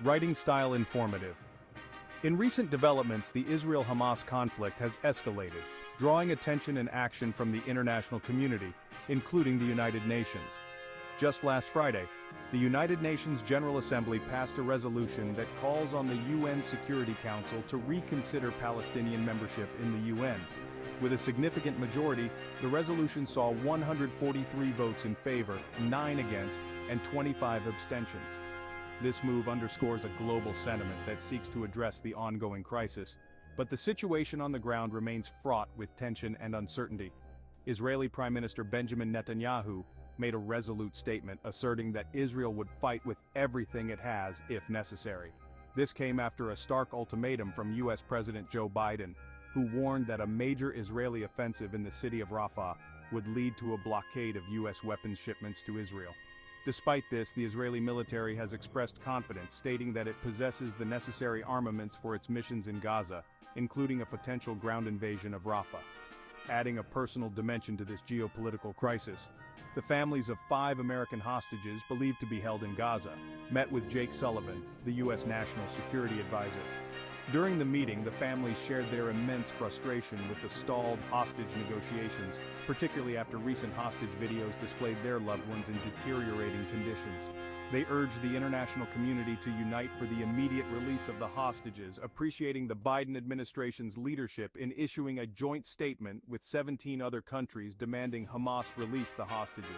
Writing style informative. In recent developments, the Israel-Hamas conflict has escalated, drawing attention and action from the international community, including the United Nations. Just last Friday, the United Nations General Assembly passed a resolution that calls on the UN Security Council to reconsider Palestinian membership in the UN. With a significant majority, the resolution saw 143 votes in favor, 9 against, and 25 abstentions. This move underscores a global sentiment that seeks to address the ongoing crisis, but the situation on the ground remains fraught with tension and uncertainty. Israeli Prime Minister Benjamin Netanyahu made a resolute statement asserting that Israel would fight with everything it has if necessary. This came after a stark ultimatum from US President Joe Biden, who warned that a major Israeli offensive in the city of Rafah would lead to a blockade of US weapons shipments to Israel. Despite this, the Israeli military has expressed confidence, stating that it possesses the necessary armaments for its missions in Gaza, including a potential ground invasion of Rafah. Adding a personal dimension to this geopolitical crisis, the families of 5 American hostages believed to be held in Gaza met with Jake Sullivan, the U.S. National Security Advisor. During the meeting, the families shared their immense frustration with the stalled hostage negotiations, particularly after recent hostage videos displayed their loved ones in deteriorating conditions. They urged the international community to unite for the immediate release of the hostages, appreciating the Biden administration's leadership in issuing a joint statement with 17 other countries demanding Hamas release the hostages.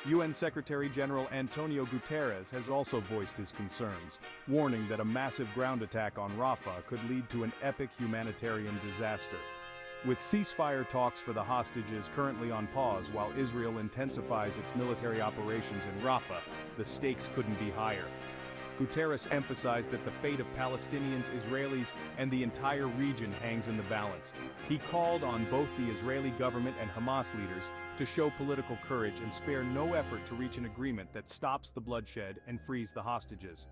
UN Secretary General Antonio Guterres has also voiced his concerns, warning that a massive ground attack on Rafah could lead to an epic humanitarian disaster. With ceasefire talks for the hostages currently on pause while Israel intensifies its military operations in Rafah, the stakes couldn't be higher. Guterres emphasized that the fate of Palestinians, Israelis, and the entire region hangs in the balance. He called on both the Israeli government and Hamas leaders to show political courage and spare no effort to reach an agreement that stops the bloodshed and frees the hostages.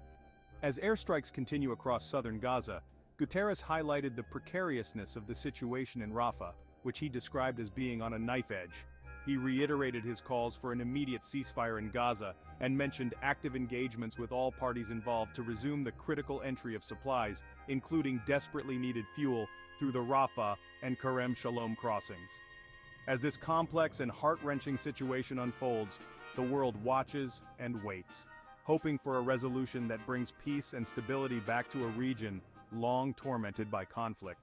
As airstrikes continue across southern Gaza, Guterres highlighted the precariousness of the situation in Rafah, which he described as being on a knife edge. He reiterated his calls for an immediate ceasefire in Gaza and mentioned active engagements with all parties involved to resume the critical entry of supplies, including desperately needed fuel, through the Rafah and Kerem Shalom crossings. As this complex and heart-wrenching situation unfolds, the world watches and waits, hoping for a resolution that brings peace and stability back to a region long tormented by conflict.